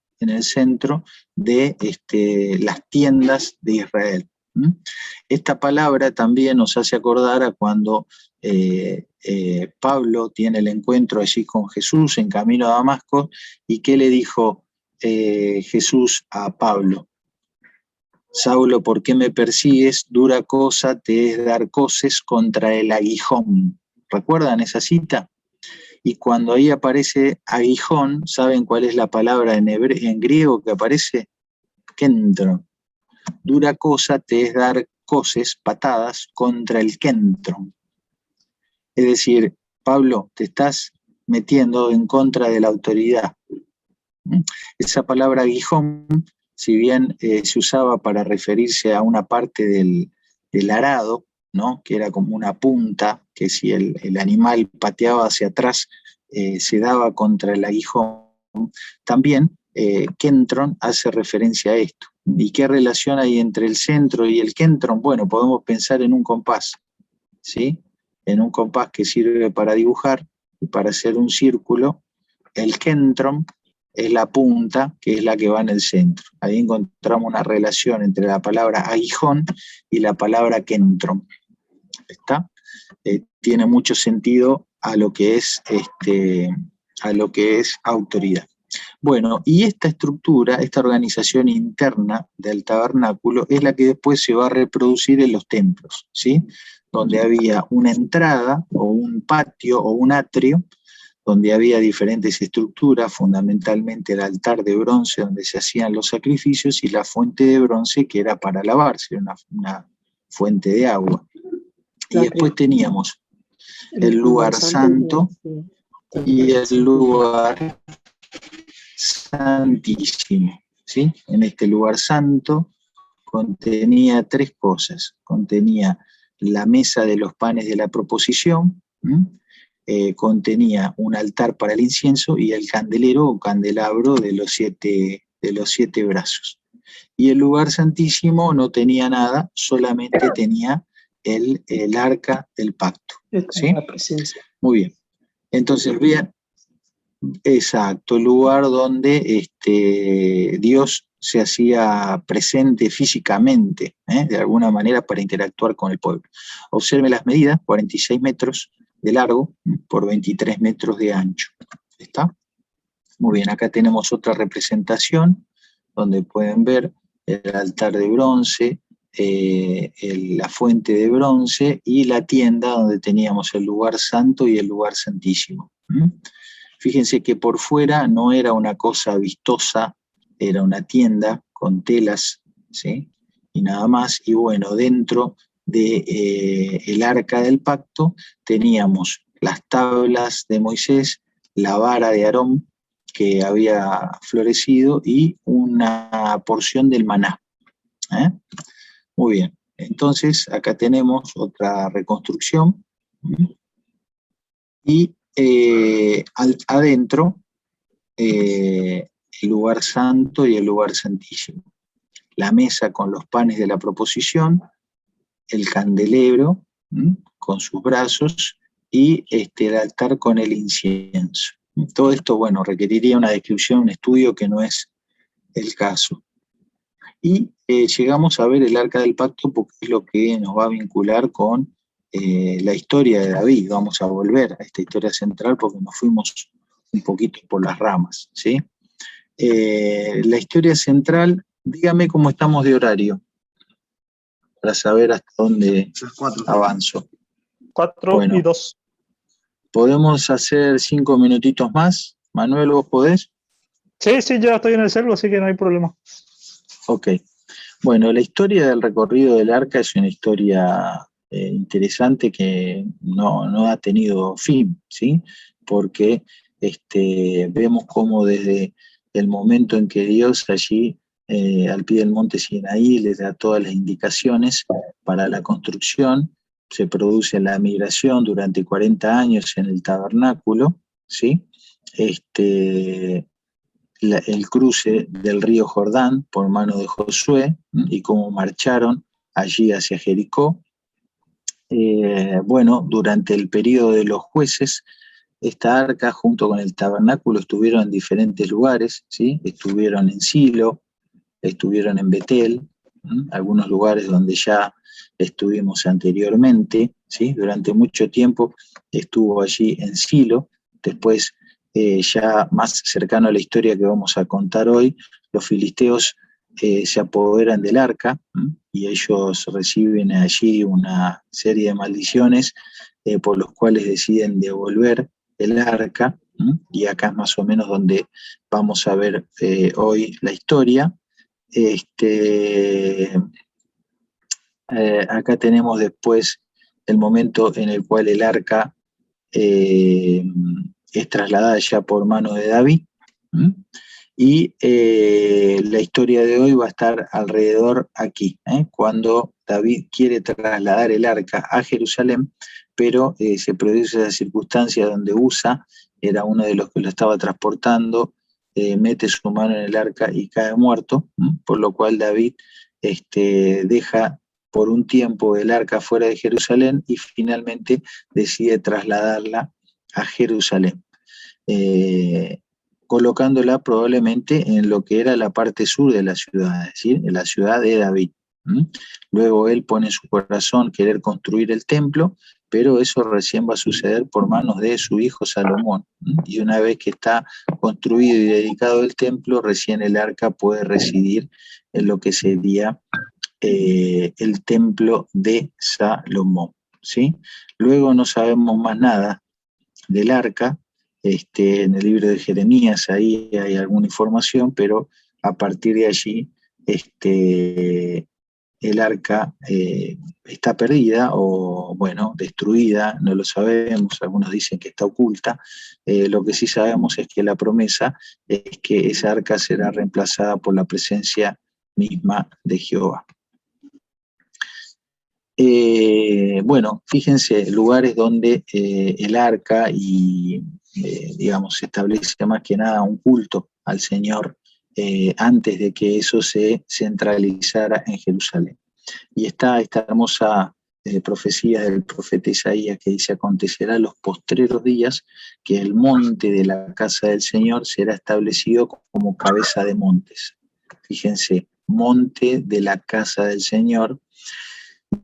de las tiendas de Israel. Esta palabra también nos hace acordar a cuando Pablo tiene el encuentro allí con Jesús en camino a Damasco, y ¿qué le dijo Jesús a Pablo? Saulo, ¿por qué me persigues? Dura cosa te es dar coces contra el aguijón. ¿Recuerdan esa cita? Y cuando ahí aparece aguijón, ¿saben cuál es la palabra en griego que aparece? Kentron. Dura cosa te es dar coces, patadas, contra el kentron. Es decir, Pablo, te estás metiendo en contra de la autoridad. Esa palabra aguijón, si bien se usaba para referirse a una parte del arado, ¿no? Que era como una punta, que si el animal pateaba hacia atrás, se daba contra el aguijón. También kentron hace referencia a esto. ¿Y qué relación hay entre el centro y el kentron? Bueno, podemos pensar en un compás, ¿sí? En un compás que sirve para dibujar y para hacer un círculo. El kentron es la punta, que es la que va en el centro. Ahí encontramos una relación entre la palabra aguijón y la palabra kentron. ¿Está? Tiene mucho sentido a lo que es autoridad. Bueno, y esta estructura, esta organización interna del tabernáculo es la que después se va a reproducir en los templos, ¿sí? Donde había una entrada o un patio o un atrio, donde había diferentes estructuras, fundamentalmente el altar de bronce donde se hacían los sacrificios y la fuente de bronce que era para lavarse, una fuente de agua. Y después teníamos el lugar santo y el lugar santísimo, ¿sí? En este lugar santo contenía tres cosas. Contenía la mesa de los panes de la proposición, contenía un altar para el incienso y el candelero o candelabro de los siete brazos. Y el lugar santísimo no tenía nada, solamente tenía el arca del pacto, ¿sí? La presencia. Muy bien. Entonces, bien, exacto, el lugar donde Dios se hacía presente físicamente, de alguna manera para interactuar con el pueblo. Observe las medidas, 46 metros de largo por 23 metros de ancho. ¿Está? Muy bien, acá tenemos otra representación donde pueden ver el altar de bronce, la fuente de bronce y la tienda donde teníamos el lugar santo y el lugar santísimo. Fíjense que por fuera no era una cosa vistosa, era una tienda con telas, ¿sí? Y nada más. Y bueno, dentro del arca del pacto teníamos las tablas de Moisés, la vara de Aarón que había florecido y una porción del maná. Muy bien. Entonces, acá tenemos otra reconstrucción. Y adentro, el lugar santo y el lugar santísimo. La mesa con los panes de la proposición, el candelero con sus brazos y el altar con el incienso. Todo esto, bueno, requeriría una descripción, un estudio que no es el caso. Y llegamos a ver el arca del pacto porque es lo que nos va a vincular con la historia de David. Vamos a volver a esta historia central porque nos fuimos un poquito por las ramas, ¿sí? La historia central, dígame cómo estamos de horario, para saber hasta dónde avanzo. 4 bueno, y 2. ¿Podemos hacer 5 minutitos más? Manuel, ¿vos podés? Sí, ya estoy en el celu, así que no hay problema. Ok. Bueno, la historia del recorrido del arca es una historia interesante que no ha tenido fin, ¿sí? Porque vemos cómo desde el momento en que Dios allí, al pie del monte Sinaí, les da todas las indicaciones para la construcción. Se produce la migración durante 40 años en el tabernáculo, ¿sí? El cruce del río Jordán por mano de Josué, y cómo marcharon allí hacia Jericó. Bueno, durante el periodo de los jueces, esta arca junto con el tabernáculo estuvieron en diferentes lugares, ¿sí? Estuvieron en Silo, estuvieron en Betel, algunos lugares donde ya estuvimos anteriormente, ¿sí? Durante mucho tiempo estuvo allí en Silo. Después, ya más cercano a la historia que vamos a contar hoy, los filisteos se apoderan del arca, y ellos reciben allí una serie de maldiciones, por los cuales deciden devolver el arca, y acá es más o menos donde vamos a ver hoy la historia. Acá tenemos después el momento en el cual el arca es trasladada ya por mano de David, y la historia de hoy va a estar alrededor aquí, cuando David quiere trasladar el arca a Jerusalén, pero se produce esa circunstancia donde Usa era uno de los que lo estaba transportando, mete su mano en el arca y cae muerto, por lo cual David deja por un tiempo el arca fuera de Jerusalén y finalmente decide trasladarla a Jerusalén, colocándola probablemente en lo que era la parte sur de la ciudad, es decir, en la ciudad de David. Luego él pone en su corazón querer construir el templo, pero eso recién va a suceder por manos de su hijo Salomón. Y una vez que está construido y dedicado el templo, recién el arca puede residir en lo que sería el templo de Salomón, ¿sí? Luego no sabemos más nada del arca. En el libro de Jeremías ahí hay alguna información, pero a partir de allí el arca está perdida o, bueno, destruida, no lo sabemos, algunos dicen que está oculta. Lo que sí sabemos es que la promesa es que esa arca será reemplazada por la presencia misma de Jehová. Bueno, fíjense, lugares donde el arca y, digamos, se establece más que nada un culto al Señor antes de que eso se centralizara en Jerusalén. Y está esta hermosa profecía del profeta Isaías que dice: acontecerá en los postreros días que el monte de la casa del Señor será establecido como cabeza de montes. Fíjense, monte de la casa del Señor,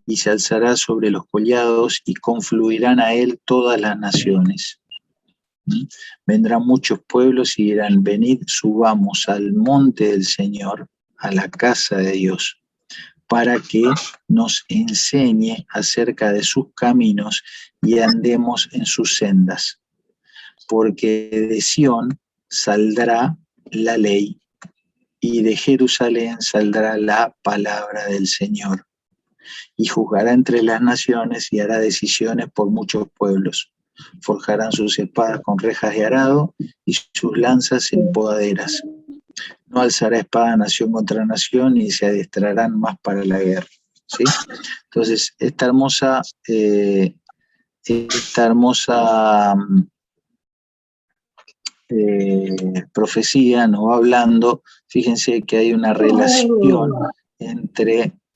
y se alzará sobre los collados y confluirán a él todas las naciones. Vendrán muchos pueblos y dirán: venid, subamos al monte del Señor, a la casa de Dios, para que nos enseñe acerca de sus caminos y andemos en sus sendas. Porque de Sión saldrá la ley y de Jerusalén saldrá la palabra del Señor. Y juzgará entre las naciones y hará decisiones por muchos pueblos. Forjarán sus espadas con rejas de arado y sus lanzas en podaderas. No alzará espada nación contra nación ni se adiestrarán más para la guerra. ¿Sí? Entonces, esta hermosa profecía nos va hablando. Fíjense que hay una relación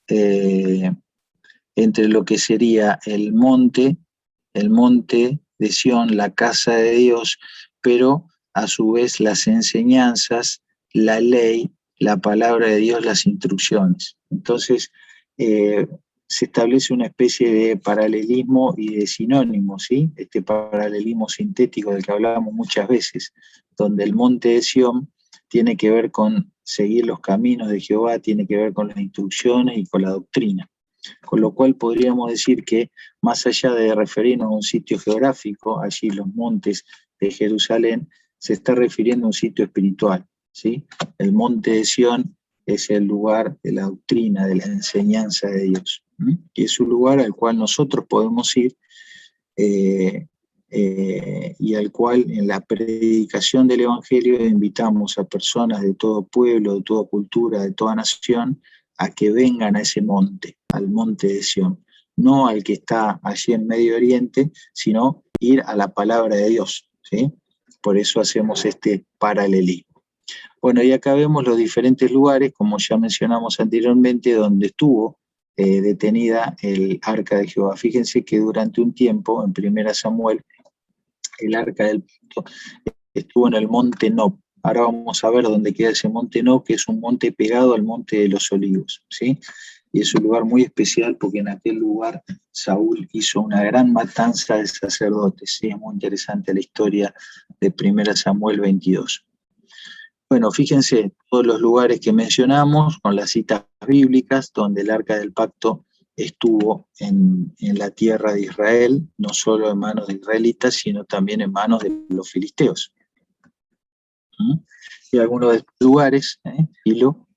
entre lo que sería el monte de Sión, la casa de Dios, pero a su vez las enseñanzas, la ley, la palabra de Dios, las instrucciones. Entonces, se establece una especie de paralelismo y de sinónimo, ¿sí? Este paralelismo sintético del que hablábamos muchas veces, donde el monte de Sión tiene que ver con seguir los caminos de Jehová, tiene que ver con las instrucciones y con la doctrina. Con lo cual podríamos decir que, más allá de referirnos a un sitio geográfico, allí los montes de Jerusalén, se está refiriendo a un sitio espiritual, ¿sí? El monte de Sión es el lugar de la doctrina, de la enseñanza de Dios, y es un lugar al cual nosotros podemos ir y al cual en la predicación del Evangelio invitamos a personas de todo pueblo, de toda cultura, de toda nación, a que vengan a ese monte, al monte de Sión, no al que está allí en Medio Oriente, sino ir a la palabra de Dios, ¿sí? Por eso hacemos este paralelismo. Bueno, y acá vemos los diferentes lugares, como ya mencionamos anteriormente, donde estuvo detenida el arca de Jehová. Fíjense que durante un tiempo, en 1 Samuel, el arca del pacto estuvo en el monte Nob. Ahora vamos a ver dónde queda ese monte Nob, que es un monte pegado al monte de los Olivos, ¿sí? Y es un lugar muy especial porque en aquel lugar Saúl hizo una gran matanza de sacerdotes, ¿sí? Es muy interesante la historia de 1 Samuel 22. Bueno, fíjense todos los lugares que mencionamos con las citas bíblicas donde el arca del pacto estuvo en la tierra de Israel, no solo en manos de israelitas, sino también en manos de los filisteos. Y algunos de estos lugares, Hilo,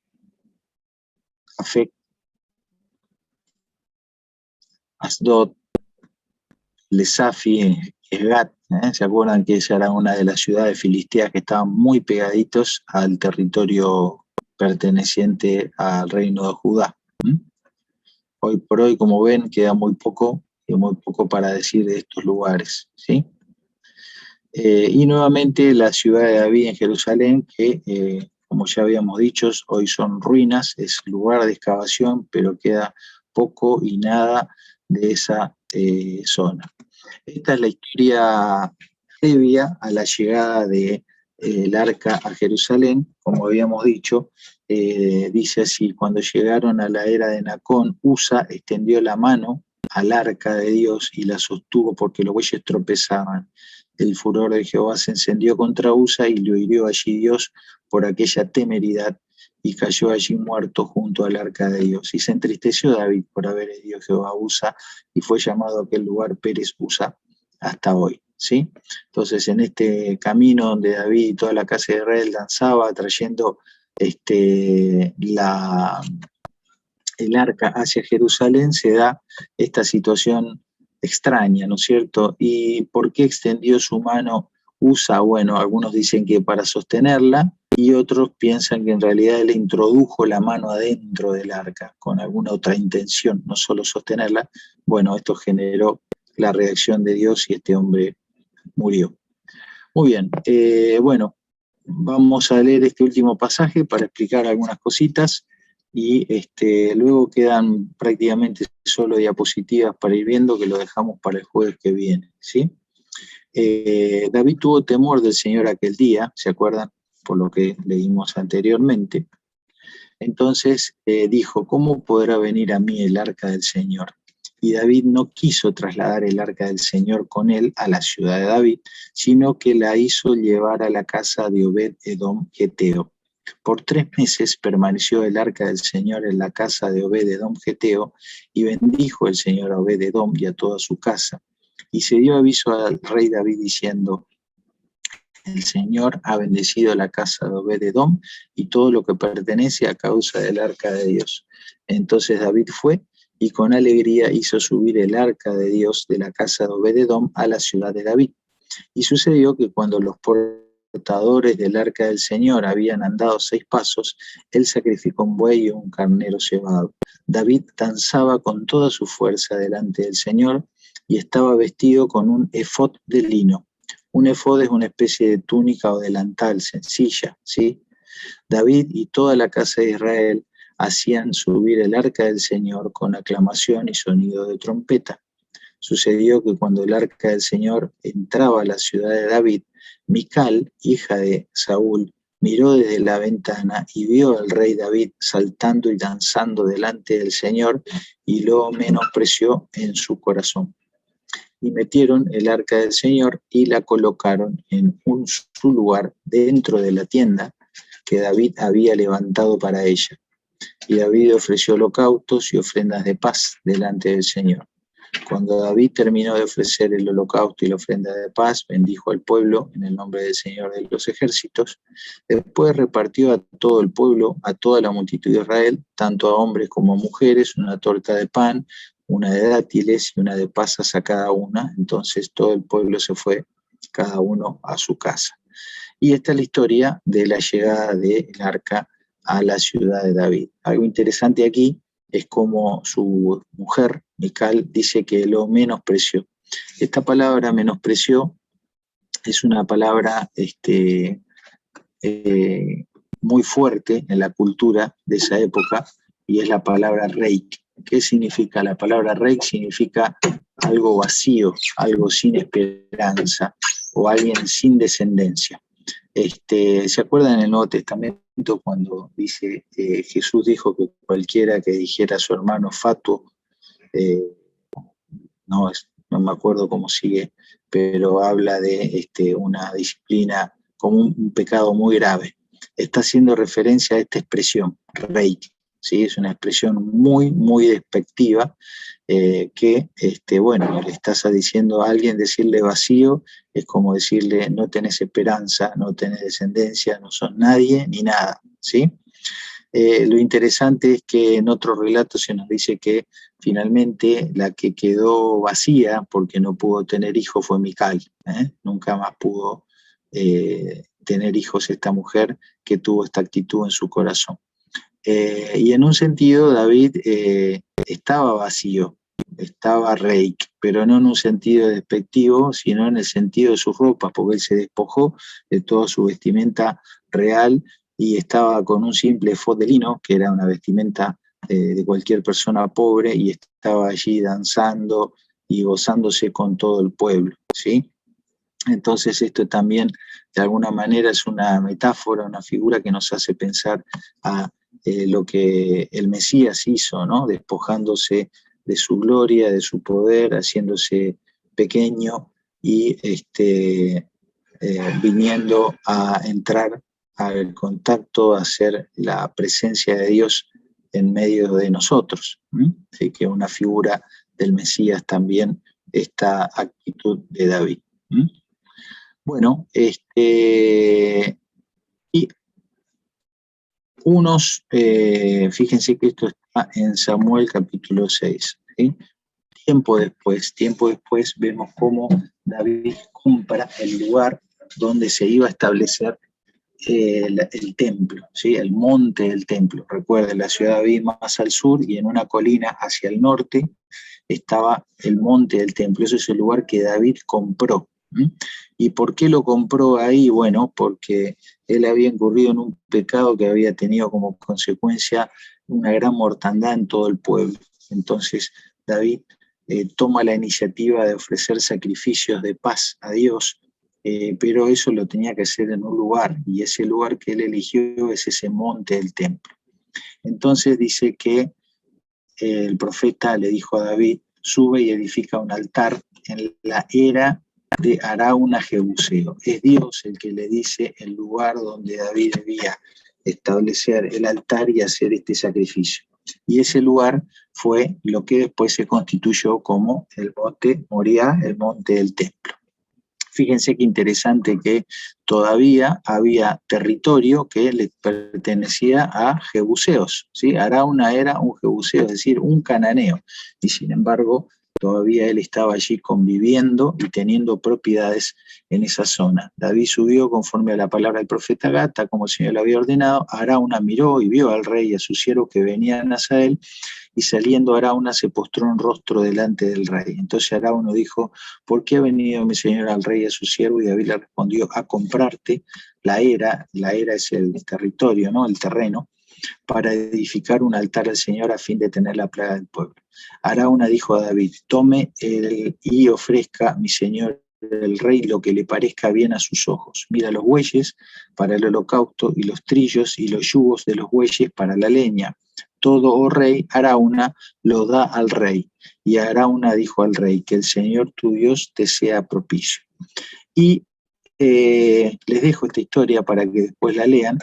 Afec, Asdod, Lesafi, Esgat, ¿se acuerdan que esa era una de las ciudades filisteas que estaban muy pegaditos al territorio perteneciente al reino de Judá? Hoy por hoy, como ven, queda muy poco para decir de estos lugares, ¿sí? Y nuevamente la ciudad de David en Jerusalén, que como ya habíamos dicho, hoy son ruinas, es lugar de excavación, pero queda poco y nada de esa zona. Esta es la historia previa a la llegada del arca a Jerusalén. Como habíamos dicho, dice así: cuando llegaron a la era de Nacón, Usa extendió la mano al arca de Dios y la sostuvo porque los bueyes tropezaban. El furor de Jehová se encendió contra Usa y lo hirió allí Dios por aquella temeridad, y cayó allí muerto junto al arca de Dios. Y se entristeció David por haber herido Jehová a Usa, y fue llamado aquel lugar Pérez Usa hasta hoy, ¿sí? Entonces, en este camino donde David y toda la casa de Israel danzaba trayendo el arca hacia Jerusalén, se da esta situación extraña, ¿no es cierto? ¿Y por qué extendió su mano Usa? Bueno, algunos dicen que para sostenerla, y otros piensan que en realidad él introdujo la mano adentro del arca con alguna otra intención, no solo sostenerla. Bueno, esto generó la reacción de Dios y este hombre murió. Muy bien, bueno, vamos a leer este último pasaje para explicar algunas cositas, y luego quedan prácticamente solo diapositivas para ir viendo, que lo dejamos para el jueves que viene, ¿sí? David tuvo temor del Señor aquel día, ¿se acuerdan? Por lo que leímos anteriormente. Entonces dijo: ¿cómo podrá venir a mí el arca del Señor? Y David no quiso trasladar el arca del Señor con él a la ciudad de David, sino que la hizo llevar a la casa de Obed-Edom Geteo. Por 3 meses permaneció el arca del Señor en la casa de Obed-Edom Geteo, y bendijo el Señor a Obed-Edom y a toda su casa. Y se dio aviso al rey David diciendo: el Señor ha bendecido la casa de Obed-Edom y todo lo que pertenece a causa del arca de Dios. Entonces David fue y con alegría hizo subir el arca de Dios de la casa de Obed-Edom a la ciudad de David. Y sucedió que cuando los portadores del arca del Señor habían andado 6 pasos, él sacrificó un buey y un carnero cebado. David danzaba con toda su fuerza delante del Señor y estaba vestido con un efod de lino. Un efod es una especie de túnica o delantal sencilla, ¿sí? David y toda la casa de Israel hacían subir el arca del Señor con aclamación y sonido de trompeta. Sucedió que cuando el arca del Señor entraba a la ciudad de David, Mical, hija de Saúl, miró desde la ventana y vio al rey David saltando y danzando delante del Señor, y lo menospreció en su corazón. Y metieron el arca del Señor y la colocaron en su lugar dentro de la tienda que David había levantado para ella. Y David ofreció holocaustos y ofrendas de paz delante del Señor. Cuando David terminó de ofrecer el holocausto y la ofrenda de paz, bendijo al pueblo en el nombre del Señor de los ejércitos. Después repartió a todo el pueblo, a toda la multitud de Israel, tanto a hombres como a mujeres, una torta de pan, una de dátiles y una de pasas a cada una. Entonces todo el pueblo se fue, cada uno a su casa. Y esta es la historia de la llegada del arca a la ciudad de David. Algo interesante aquí es como su mujer, Mical, dice que lo menospreció. Esta palabra menospreció es una palabra muy fuerte en la cultura de esa época, y es la palabra reik. ¿Qué significa? La palabra reik significa algo vacío, algo sin esperanza, o alguien sin descendencia. ¿Se acuerdan en el Nuevo Testamento cuando dice, Jesús dijo que cualquiera que dijera a su hermano fatuo, no me acuerdo cómo sigue, pero habla de una disciplina como un pecado muy grave? Está haciendo referencia a esta expresión, reik, ¿sí? Es una expresión muy, muy despectiva, que, bueno, le estás diciendo a alguien, decirle vacío, es como decirle no tenés esperanza, no tenés descendencia, no sos nadie ni nada, ¿sí? Lo interesante es que en otro relato se nos dice que finalmente la que quedó vacía porque no pudo tener hijos fue Mical, nunca más pudo tener hijos esta mujer que tuvo esta actitud en su corazón. Y en un sentido David estaba vacío, estaba reik, pero no en un sentido despectivo, sino en el sentido de sus ropas, porque él se despojó de toda su vestimenta real y estaba con un simple efod de lino, que era una vestimenta de cualquier persona pobre, y estaba allí danzando y gozándose con todo el pueblo, ¿sí? Entonces esto también de alguna manera es una metáfora, una figura que nos hace pensar a lo que el Mesías hizo, ¿no? Despojándose de su gloria, de su poder, haciéndose pequeño y viniendo a entrar al contacto, a ser la presencia de Dios en medio de nosotros. Así que una figura del Mesías también esta actitud de David. Bueno, y fíjense que esto está en Samuel capítulo 6, ¿sí? Tiempo después vemos cómo David compra el lugar donde se iba a establecer el templo, ¿sí? El monte del templo. Recuerden, la ciudad de David más al sur, y en una colina hacia el norte estaba el monte del templo. Ese es el lugar que David compró. ¿Y por qué lo compró ahí? Bueno, porque él había incurrido en un pecado que había tenido como consecuencia una gran mortandad en todo el pueblo. Entonces David toma la iniciativa de ofrecer sacrificios de paz a Dios, pero eso lo tenía que hacer en un lugar, y ese lugar que él eligió es ese monte del templo. Entonces dice que el profeta le dijo a David, sube y edifica un altar en la era de Arauna Jebuseo. Es Dios el que le dice el lugar donde David debía establecer el altar y hacer este sacrificio. Y ese lugar fue lo que después se constituyó como el monte Moriah, el monte del templo. Fíjense qué interesante que todavía había territorio que le pertenecía a jebuseos, ¿sí? Arauna era un jebuseo, es decir, un cananeo, y sin embargo todavía él estaba allí conviviendo y teniendo propiedades en esa zona. David subió conforme a la palabra del profeta Gad, como el Señor le había ordenado. Arauna miró y vio al rey y a sus siervos que venían hacia él, y saliendo Arauna se postró en rostro delante del rey. Entonces Arauna dijo, ¿por qué ha venido mi señor al rey y a su siervo? Y David le respondió, a comprarte la era es el territorio, ¿no? El terreno, para edificar un altar al Señor a fin de tener la plaga del pueblo. Arauna dijo a David, tome y ofrezca mi señor el rey lo que le parezca bien a sus ojos. Mira los bueyes para el holocausto, y los trillos y los yugos de los bueyes para la leña. Todo, oh rey, Arauna lo da al rey. Y Arauna dijo al rey, que el Señor tu Dios te sea propicio. Y les dejo esta historia para que después la lean,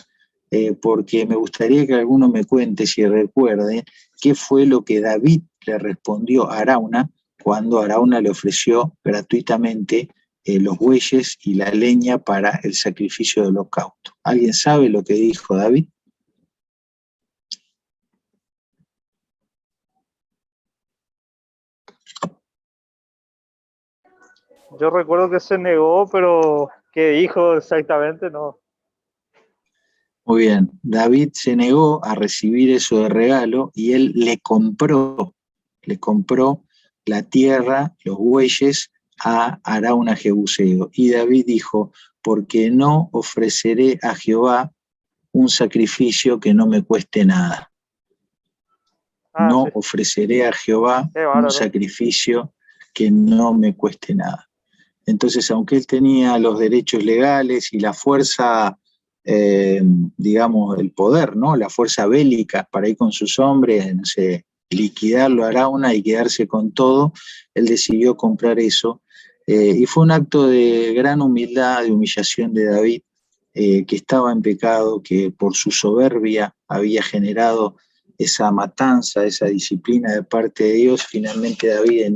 porque me gustaría que alguno me cuente, si recuerde, qué fue lo que David le respondió a Arauna cuando Arauna le ofreció gratuitamente los bueyes y la leña para el sacrificio del holocausto. ¿Alguien sabe lo que dijo David? Yo recuerdo que se negó, pero ¿qué dijo exactamente? No. Muy bien, David se negó a recibir eso de regalo y él le compró la tierra, los bueyes a Arauna Jebuseo. Y David dijo, porque no ofreceré a Jehová un sacrificio que no me cueste nada. Ah, No sí. ofreceré a Jehová Qué un bárbaro. sacrificio que no me cueste nada. Entonces, aunque él tenía los derechos legales y la fuerza, digamos, el poder, ¿no? La fuerza bélica para ir con sus hombres, no sé, liquidarlo a Arauna y quedarse con todo, él decidió comprar eso. Y fue un acto de gran humildad, de humillación de David, que estaba en pecado, que por su soberbia había generado esa matanza, esa disciplina de parte de Dios. Finalmente David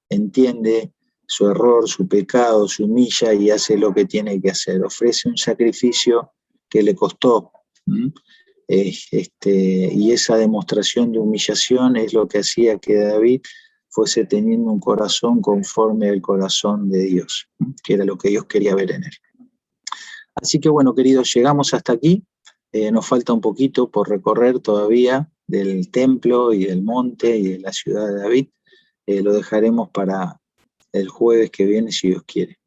entiende su error, su pecado, se humilla y hace lo que tiene que hacer. Ofrece un sacrificio que le costó. Y esa demostración de humillación es lo que hacía que David fuese teniendo un corazón conforme al corazón de Dios, que era lo que Dios quería ver en él. Así que bueno, queridos, llegamos hasta aquí. Nos falta un poquito por recorrer todavía del templo y del monte y de la ciudad de David. Lo dejaremos para el jueves que viene, si Dios quiere.